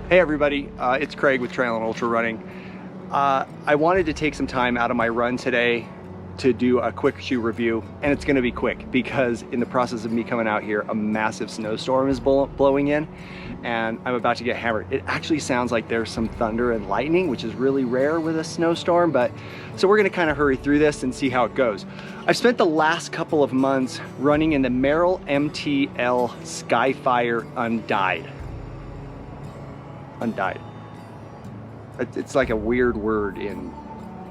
Hey everybody, it's Craig with Trail and Ultra Running. I wanted to take some time out of my run today to do a quick shoe review, and it's gonna be quick because in the process of me coming out here, a massive snowstorm is blowing in and I'm about to get hammered. It actually sounds like there's some thunder and lightning, which is really rare with a snowstorm, so we're gonna kind of hurry through this and see how it goes. I've spent the last couple of months running in the Merrell MTL Skyfire Undyed. It's like a weird word in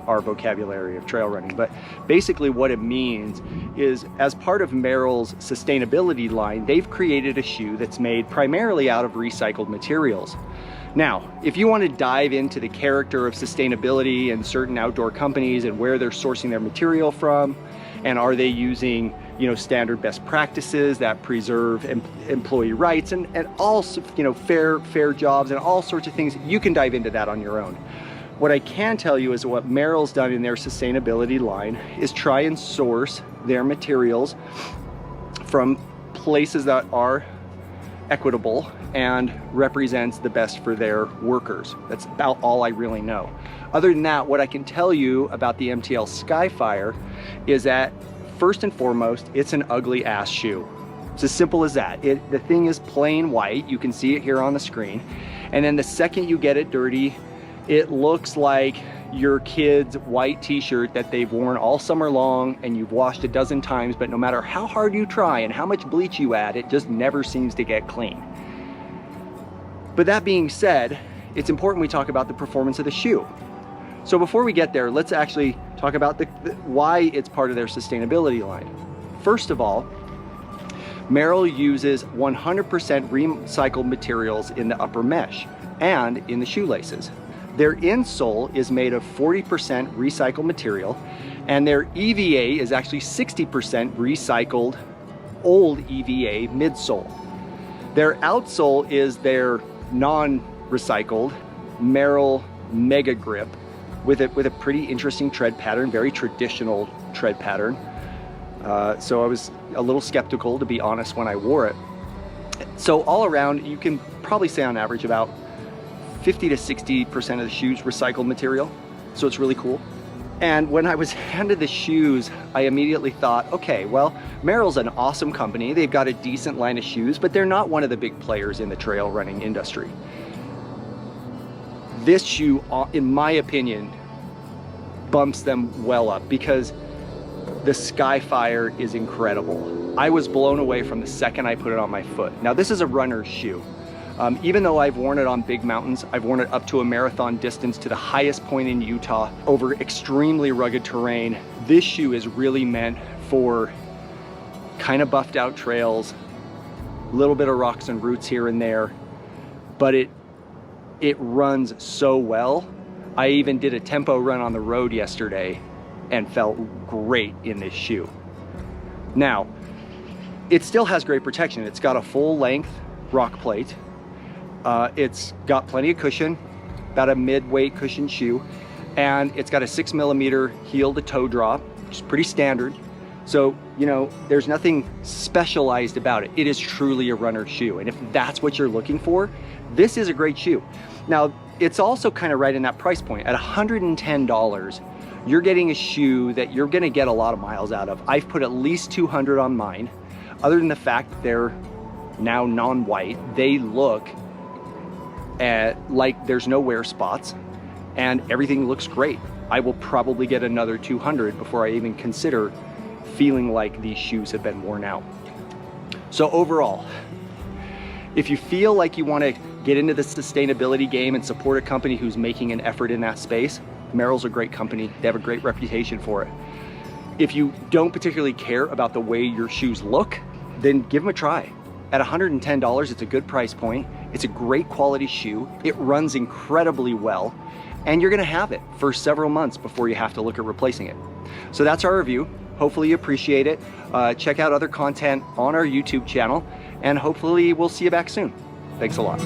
our vocabulary of trail running, but basically what it means is, as part of Merrell's sustainability line, they've created a shoe that's made primarily out of recycled materials. Now, if you want to dive into the character of sustainability and certain outdoor companies and where they're sourcing their material from, and are they using, you know, standard best practices that preserve employee rights and all, you know, fair jobs and all sorts of things, you can dive into that on your own. What I can tell you is what Merrell's done in their sustainability line is try and source their materials from places that are equitable and represents the best for their workers. That's about all I really know. Other than that, what I can tell you about the MTL Skyfire is that first and foremost, it's an ugly ass shoe. It's as simple as that. The thing is plain white. You can see it here on the screen. And then the second you get it dirty, it looks like your kid's white t-shirt that they've worn all summer long and you've washed a dozen times, but no matter how hard you try and how much bleach you add, it just never seems to get clean. But that being said, it's important we talk about the performance of the shoe. So before we get there, let's actually talk about why it's part of their sustainability line. First of all, Merrell uses 100% recycled materials in the upper mesh and in the shoelaces. Their insole is made of 40% recycled material, and their EVA is actually 60% recycled old EVA midsole. Their outsole is their non-recycled Merrell Mega Grip with a pretty interesting tread pattern, very traditional tread pattern. So I was a little skeptical, to be honest, when I wore it. So all around, you can probably say on average about 50 to 60% of the shoes recycled material, so it's really cool. And when I was handed the shoes, I immediately thought, okay, well, Merrell's an awesome company. They've got a decent line of shoes, but they're not one of the big players in the trail running industry. This shoe, in my opinion, bumps them well up because the Skyfire is incredible. I was blown away from the second I put it on my foot. Now, this is a runner's shoe. Even though I've worn it on big mountains, I've worn it up to a marathon distance to the highest point in Utah over extremely rugged terrain. This shoe is really meant for kind of buffed out trails, a little bit of rocks and roots here and there, but it runs so well. I even did a tempo run on the road yesterday and felt great in this shoe. Now, it still has great protection. It's got a full length rock plate. It's got plenty of cushion, about a mid-weight cushion shoe, and it's got a 6mm heel to toe drop, which is pretty standard. So, you know, there's nothing specialized about it. It is truly a runner's shoe, and if that's what you're looking for, this is a great shoe. Now, it's also kind of right in that price point. At $110, you're getting a shoe that you're gonna get a lot of miles out of. I've put at least 200 on mine. Other than the fact that they're now non-white, they look like there's no wear spots and everything looks great. I will probably get another 200 before I even consider feeling like these shoes have been worn out. So overall, if you feel like you want to get into the sustainability game and support a company who's making an effort in that space, Merrell's a great company. They have a great reputation for it. If you don't particularly care about the way your shoes look, then give them a try. At $110, it's a good price point. It's a great quality shoe. It runs incredibly well, and you're gonna have it for several months before you have to look at replacing it. So that's our review. Hopefully you appreciate it. Check out other content on our YouTube channel, and hopefully we'll see you back soon. Thanks a lot.